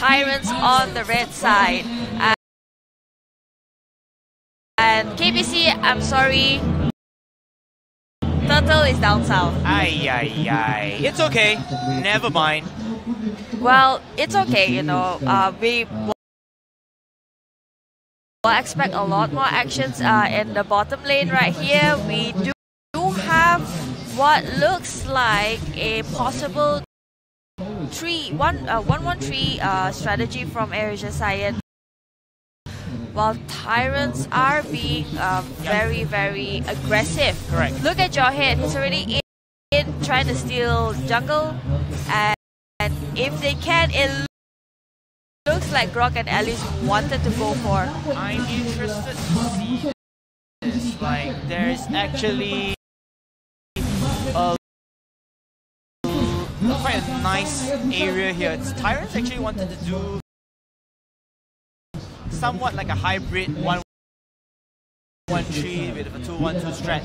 Tyrants on the red side. And KBC, I'm sorry, Turtle is down south. Ay. It's okay. Never mind. Well, it's okay, you know. We will expect a lot more actions in the bottom lane right here. We do have what looks like a possible 1-1-3 strategy from AirAsia Saiyan, while Tyrants are being very, very aggressive. Correct. Look at Jawhead, he's already in trying to steal jungle, and if they can, it looks like Grok and Alice wanted to go for. I'm interested to see this. Like, there's actually quite a nice area here. Tyrants actually wanted to do somewhat like a hybrid 1-1-3 with a 2-1-2 strat.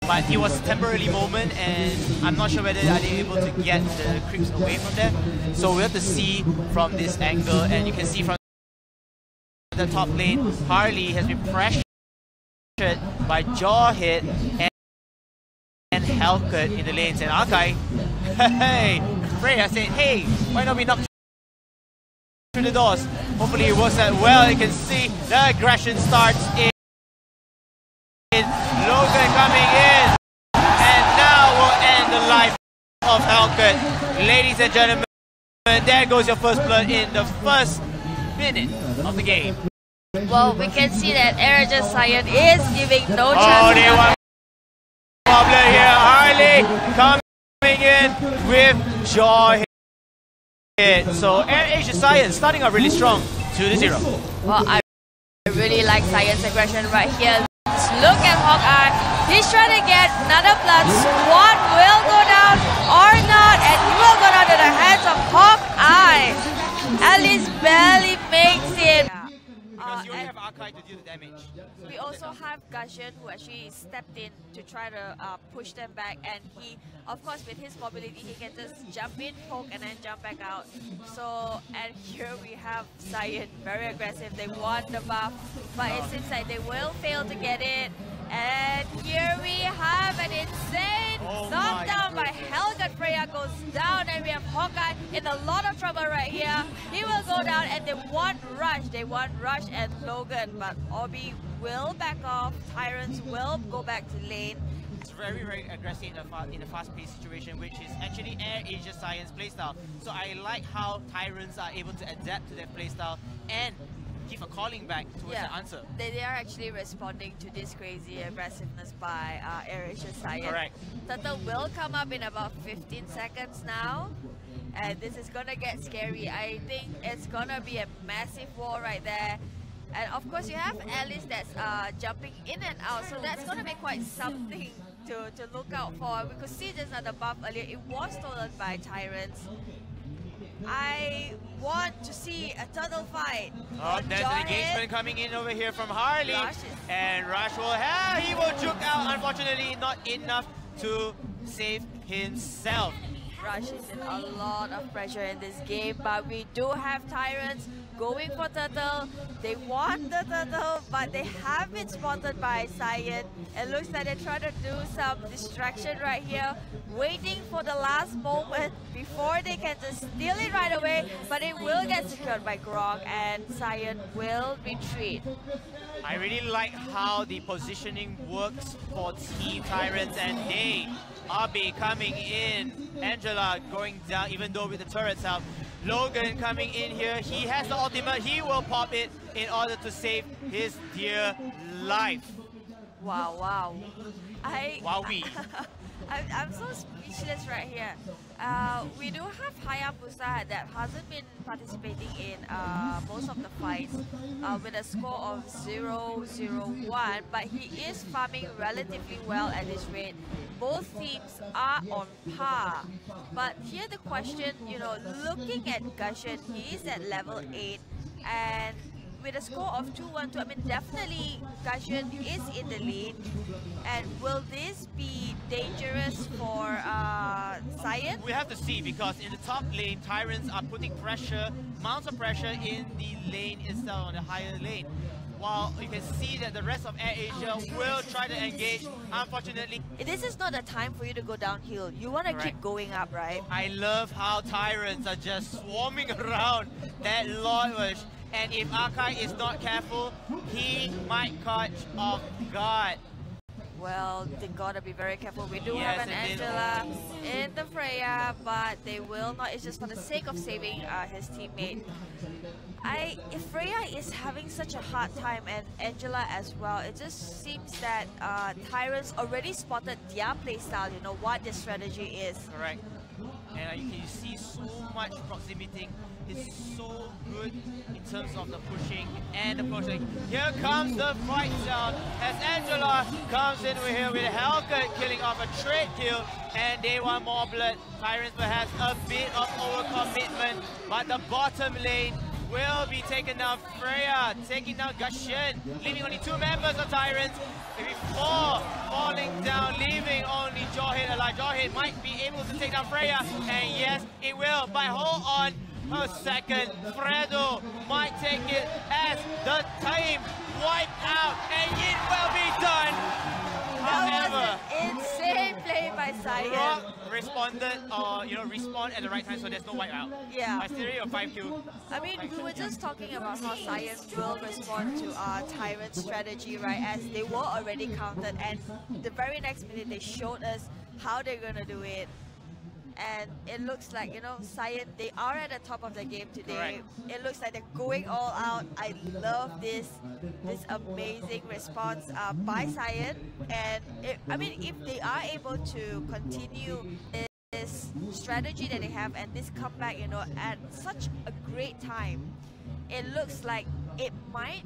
But it was a temporary moment, and I'm not sure whether they are able to get the creeps away from there. So we have to see from this angle, and you can see from the top lane, Harley has been pressured by Jawhead and Hellcat in the lanes, and Akai, hey, Freya said, hey, why not we knock through the doors? Hopefully it works out well. You can see the aggression starts in. Logan coming in, and now will end the life of Hellcat. Ladies and gentlemen, there goes your first blood in the first minute of the game. Well, we can see that AirAsia Saiyan is giving no chance. Oh, they want problem here. Harley coming in with Jawhead. So AirAsia Saiyan starting out really strong, 2-0. Well, I really like Saiyan's aggression right here. Look at Hawkeye. He's trying to get another blood. Swan will go down or not, and he will go down to the hands of Hawkeye. Alice barely makes it. Because you only have Akai to deal the damage. We also have Gushin, who actually stepped in to try to push them back, and he, of course, with his mobility, he can just jump in, poke, and then jump back out. So, and here we have Saiyan, very aggressive. They want the buff, but it seems like they will fail to get it. And here we have an insane knockdown by Hellcat. Freya goes down, and we have Hawkeye in a lot of trouble right here. He will go down, and they want Rush. They want Rush and Logan, but Obi will back off. Tyrants will go back to lane. It's very, very aggressive in a fast-paced situation, which is actually AirAsia Saiyan's playstyle. So I like how Tyrants are able to adapt to their playstyle and give a calling back towards the answer. They are actually responding to this crazy aggressiveness by AirAsia Saiyan. Correct. Turtle will come up in about 15 seconds now, and this is gonna get scary. I think it's gonna be a massive war right there. And of course you have Alice that's jumping in and out, so that's gonna be quite something to look out for. We could see this at the buff earlier. It was stolen by Tyrants. I want to see a turtle fight. Oh, there's an engagement coming in over here from Harley. And Rush will have, he will juke out. Unfortunately, not enough to save himself. Rush is in a lot of pressure in this game, but we do have Tyrants going for Turtle. They want the Turtle, but they have been spotted by Saiyan. It looks like they're trying to do some distraction right here, waiting for the last moment before they can just steal it right away, but it will get secured by Grok, and Saiyan will retreat. I really like how the positioning works for Team Tyrants, and they are coming in. Angela going down, even though with the turrets out. Logan coming in here. He has the ultimate. He will pop it in order to save his dear life. Wow. Wowee. I'm so speechless right here. We do have Hayabusa that hasn't been participating in most of the fights with a score of 0-0-1, but he is farming relatively well at this rate. Both teams are on par. But here the question, you know, looking at Gushin, he is at level 8, and with a score of 2-1-2, I mean, definitely Gajian is in the lead. And will this be dangerous for Saiyan? We have to see, because in the top lane, Tyrants are putting pressure, amounts of pressure in the lane itself, on the higher lane. While you can see that the rest of AirAsia will try to engage. Unfortunately, this is not a time for you to go downhill. You want to keep going up, right? I love how Tyrants are just swarming around that Lord Wish. And if Akai is not careful, he might catch off guard. Well, they gotta be very careful. We do have an Angela in the Freya, but they will not. It's just for the sake of saving his teammate. If Freya is having such a hard time, and Angela as well, it just seems that Tyrants already spotted their playstyle, you know, what their strategy is. Correct. And you can see so much proximity is so good in terms of the pushing and the pushing. Here comes the fight down as Angela comes in here with Hellcat killing off a trade kill, and they want more blood. Tyrants perhaps a bit of overcommitment, but the bottom lane will be taken down. Freya taking down Gashen, leaving only 2 members of Tyrants. Maybe 4 falling down, leaving only Jawhead alive. Jawhead might be able to take down Freya, and yes, it will. But hold on a second, Fredo might take it as the team wipe out, and it will be done. However, that was an insane play by Saiyan. Rock responded, respawned at the right time, so there's no wipe out. Yeah. By theory of 5 kills. I mean, we were just talking about how Saiyan will respond to our Tyrant strategy, right? As they were already countered, and the very next minute they showed us how they're gonna do it. And it looks like, you know, Saiyan, they are at the top of the game today. Correct. It looks like they're going all out. I love this amazing response by Saiyan. And I mean, if they are able to continue this strategy that they have and this comeback, you know, at such a great time, it looks like it might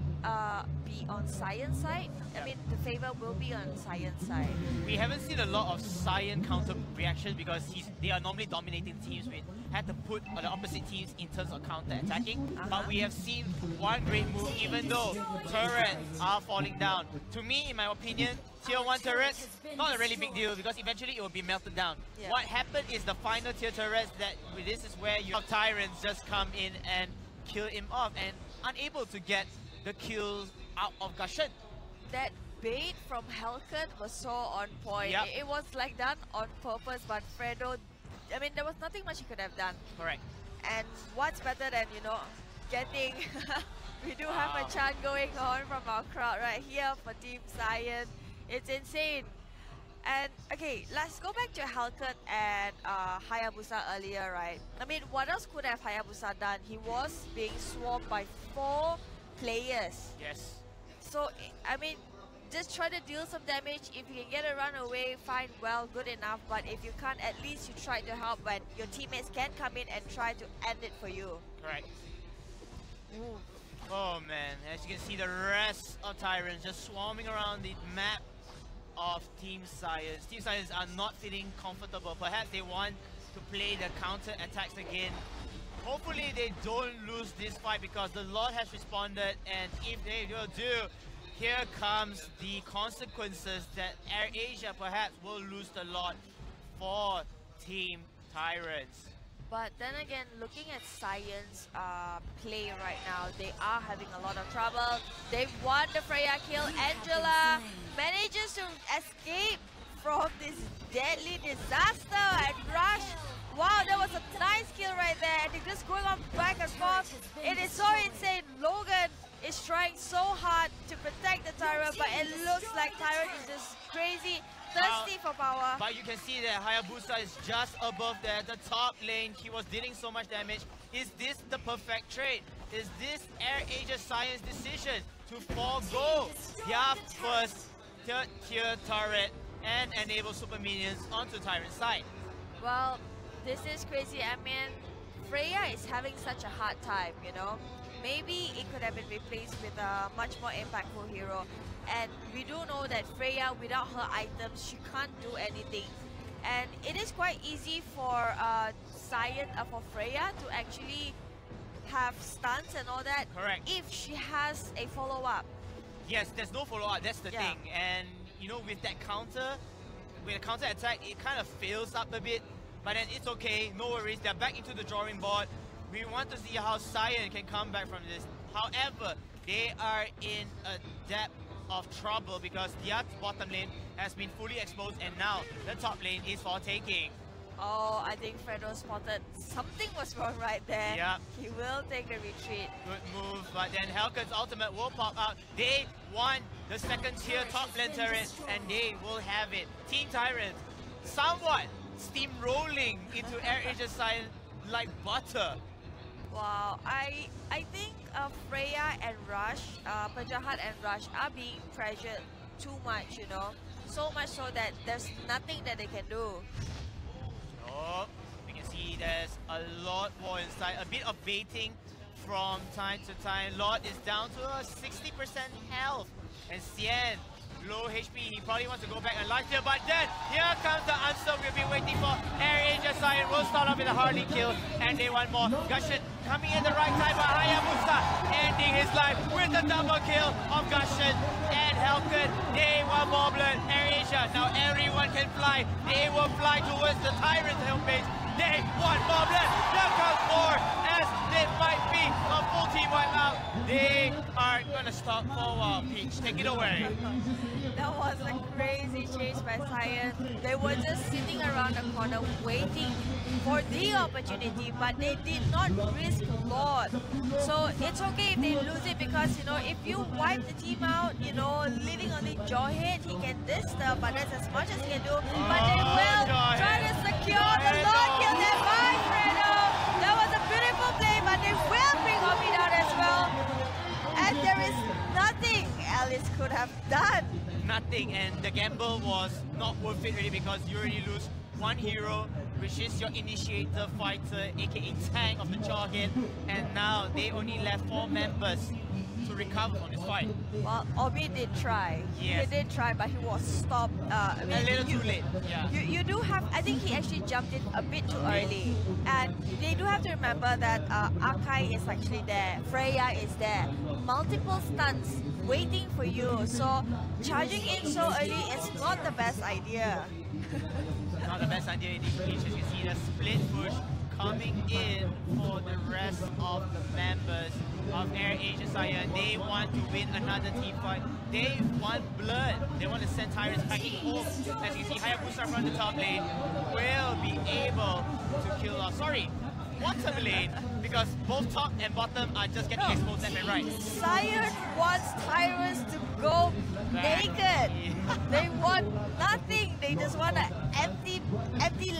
be on Saiyan's side. I mean, the favor will be on Saiyan's side. We haven't seen a lot of Saiyan counter reaction because they are normally dominating teams with had to put the opposite teams in terms of counter attacking. But we have seen one great move, even though turrets are falling down. To me, in my opinion, tier 1 turrets, not a really big deal because eventually it will be melted down. Yeah. What happened is the final tier turrets, that this is where you have Tyrants just come in and kill him off and unable to get the kills out of Gashen. That bait from Hellcat was so on point. Yep. It was like done on purpose, but Fredo, I mean, there was nothing much he could have done. Correct. And what's better than, you know, getting... we do have a chant going on from our crowd right here for Team Saiyan. It's insane. And okay, let's go back to Hellcat and Hayabusa earlier, right? I mean, what else could have Hayabusa done? He was being swarmed by 4 players. Yes. So, I mean, just try to deal some damage. If you can get a run away, fine, well, good enough. But if you can't, at least you try to help when your teammates can come in and try to end it for you. Correct. Oh man, as you can see, the rest of Tyrants just swarming around the map of Team Science. Team Science are not feeling comfortable. Perhaps they want to play the counter attacks again. Hopefully they don't lose this fight because the Lord has responded, and if they will do, here comes the consequences that AirAsia perhaps will lose the Lord for Team Tyrants. But then again, looking at Science play right now, they are having a lot of trouble. They've won the Freya kill. Angela manages to escape from this deadly disaster and rush. Wow, that was a nice kill right there. And they're just going on back and forth. It is so insane. Logan is trying so hard to protect the Tyrant, but it looks like Tyrant is just crazy. Thirsty for power. But you can see that Hayabusa is just above there, the top lane. He was dealing so much damage. Is this the perfect trade? Is this AirAsia Science decision to forego their first tier turret and enable super minions onto Tyrant's side? Well, this is crazy. I mean, Freya is having such a hard time, you know. Maybe it could have been replaced with a much more impactful hero. And we do know that Freya, without her items, she can't do anything. And it is quite easy for for Freya to actually have stunts and all that. Correct. If she has a follow-up. Yes, there's no follow-up, that's the thing. And you know, with that counter, with a counter attack, it kind of fails up a bit. But then it's okay, no worries, they're back into the drawing board. We want to see how Saiyan can come back from this. However, they are in a depth of trouble because their bottom lane has been fully exposed and now the top lane is for taking. Oh, I think Fredo spotted something was wrong right there. Yeah. He will take the retreat. Good move, but then Helken's ultimate will pop out. They want the second tier top lane turret and they will have it. Team Tyrants somewhat steamrolling into AirAsia side like butter. Wow, I think Freya and Rush, Pajahat and Rush are being pressured too much, you know. So much so that there's nothing that they can do. Oh, we can see there's a lot more inside. A bit of baiting from time to time. Lord is down to a 60% health. And Saiyan, low HP, he probably wants to go back alive here, but then here comes the answer we've been waiting for. AirAsia Saiyan will start off with a Harley kill, and they want more. Gushon coming in the right time, but Hayabusa ending his life with a double kill of Gushon and Helken. They want more blood. AirAsia, now everyone can fly. They will fly towards the Tyrant home base. They want more blood. There comes more, as it might be a full team wipeout. They are gonna stop for a while. Peach, take it away. That was a crazy chase by Saiyan. They were just sitting around the corner waiting for the opportunity, but they did not risk Lord. So it's okay if they lose it because, you know, if you wipe the team out, you know, leaving only Jawhead, he can disturb, but that's as much as he can do. But they will try to secure the Lord kill there by Fredo. That was a beautiful play, but they will bring Obi down as well. And there is nothing Alice could have done. Nothing, and the gamble was not worth it really because you already lose one hero, which is your initiator fighter, aka tank of the Jawhead, and now they only left 4 members to recover from this fight. Well, Obi did try. Yes. He did try, but he was stopped. I mean, A little too late. Yeah. You do have, I think he actually jumped in a bit too early. And they do have to remember that Akai is actually there. Freya is there. Multiple stunts waiting for you. So charging in so early is not the best idea. Not the best idea in this case. As you see the split push coming in for the rest of the members of AirAsia Saiyan. They want to win another team fight. They want blood. They want to send Tyrants packing home. As you see, Hayabusa from the top lane will be able to kill off. Sorry, bottom lane, because both top and bottom are just getting exposed left and right. Saiyan wants Tyrants to go naked. They want nothing. They just want an empty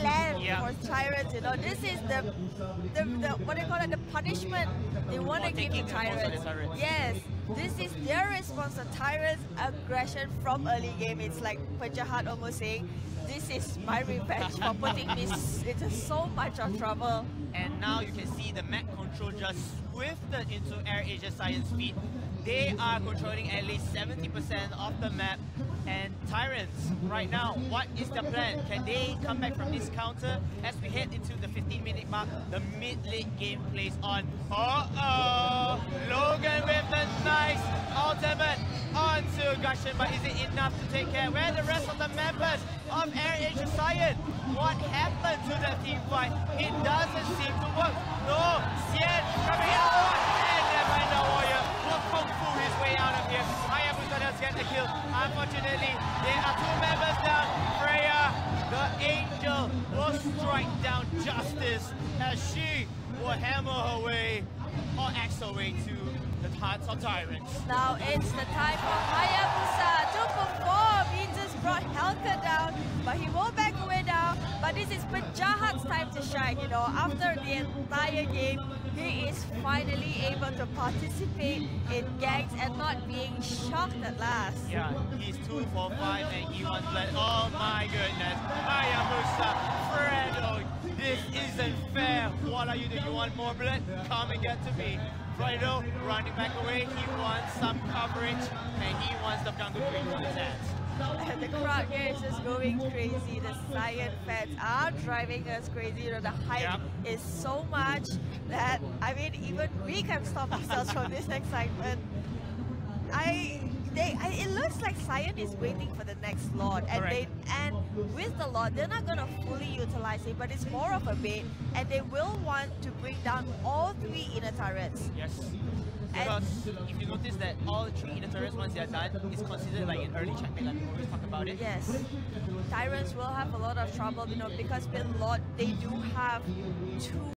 land for Tyrants. You know, this is the what do you call it? The punishment they want to give to Tyrants. Yes, this is their response to Tyrants' aggression from early game. It's like Pajahat almost saying, "This is my revenge for putting me into so much of trouble." And now you can see the map control just swifted into AirAsia Saiyan's feet. They are controlling at least 70% of the map. And Tyrants, right now, what is the plan? Can they come back from this counter as we head into the 15-minute mark? The mid-late game plays on. Logan with the nice ultimate onto Gushon, but is it enough to take care? Where are the rest of the members of AirAsia Saiyan? What happened to that team fight? It doesn't seem to work. No, Saiyan coming out, and never the warrior will kung fu his way out of here. Hayabusa does get the kill. Unfortunately, there are 2 members down. Freya, the angel, will strike down justice as she will hammer her way or axe her way to the hearts of Tyrants. Now it's the time for Hayabusa to perform. He just brought Helka down, but he won't back away now. But this is Pajahat's time to shine, you know. After the entire game, he is finally able to participate in gangs and not being shocked at last. Yeah, he's 2 for 5 and he wants blood. Oh my goodness. Hayabusa, Fredo, this isn't fair. What are you doing? You want more blood? Come and get to me. Fredo running back away. He wants some coverage and he wants the jungle queen on his hands. And the crowd here is just going crazy. The Saiyan fans are driving us crazy. You know, the hype is so much that, I mean, even we can stop ourselves from this excitement. It looks like Saiyan is waiting for the next Lord, and with the Lord, they're not gonna fully utilize it, but it's more of a bait, and they will want to bring down all 3 inner turrets. Yes. Because if you notice that all 3 inner turrets, once they're done, is considered like an early checkmate, like we always talk about it. Yes. Tyrants will have a lot of trouble, you know, because with Lord, they do have 2